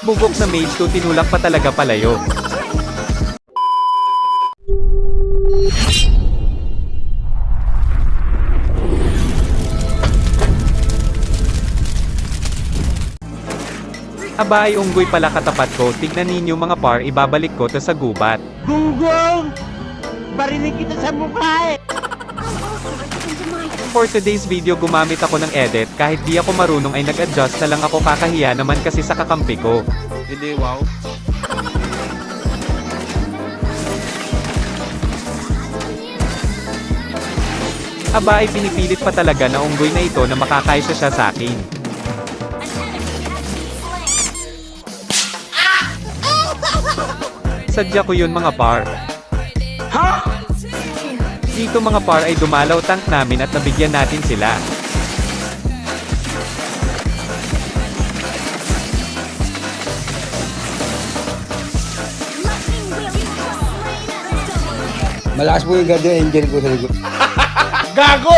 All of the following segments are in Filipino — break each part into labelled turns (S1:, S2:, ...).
S1: Bugok na mage to, tinulak pa talaga palayo. Aba ay unggoy pala katapat ko, tignan ninyo mga par, ibabalik ko to sa gubat.
S2: Gunggong! Barinig kita sa mukha eh!
S1: For today's video gumamit ako ng edit, kahit di ako marunong ay nag-adjust na lang ako, kakahiya naman kasi sa kakampi ko.
S2: Hindi, wow.
S1: Aba ay pinipilit pa talaga na unggoy na ito na makakaisa siya sa akin. Sadya ko yun mga par.
S2: Ha?
S1: Dito mga par ay dumalaw tank namin at nabigyan natin sila.
S3: Malakas po yung guardian angel ko sa likod.
S2: Gago!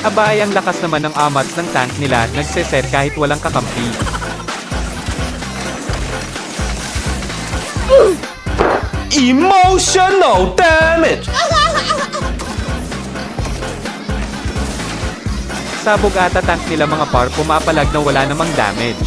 S1: Aba ay ang lakas naman ng amats ng tank nila, nagseset kahit walang kakampi.
S2: Emotional damage!
S1: Sabog ata tank nila mga par, pumapalag na wala namang damage.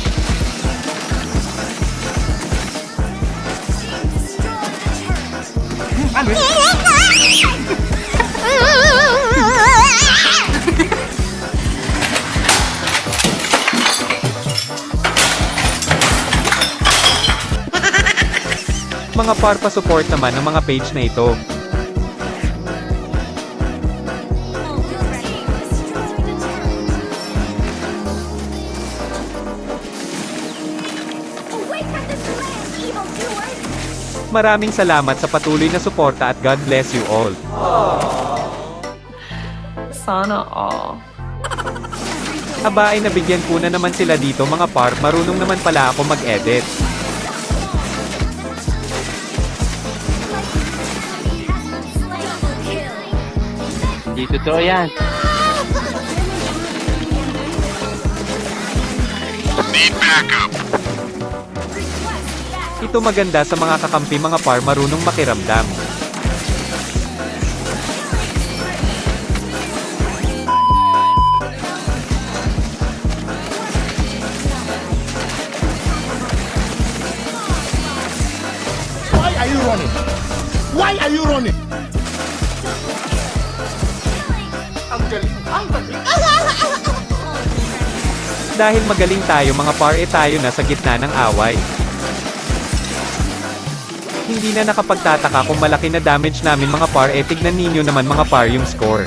S1: Mga par, pa-support naman ng mga page na ito. Maraming salamat sa patuloy na suporta at God bless you all.
S4: Sana all.
S1: Aba ay nabigyan ko na naman sila dito mga par, marunong naman pala ako mag-edit.
S2: Hindi totoo yan.
S1: Ito maganda sa mga kakampi mga par, marunong makiramdam.
S5: Why are you running? Why are you running? Ang galing, ang galing.
S1: Dahil magaling tayo mga par, tayo na sa gitna ng away. Hindi na nakapagtataka kung malaki na damage namin mga par, tignan ninyo naman mga par yung score.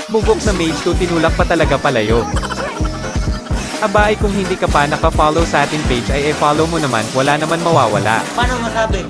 S1: Bugok na mage to, tinulak pa talaga palayo. Aba ay kung hindi ka pa naka-follow sa ating page ay follow mo naman, wala naman mawawala.
S2: Paano masabi?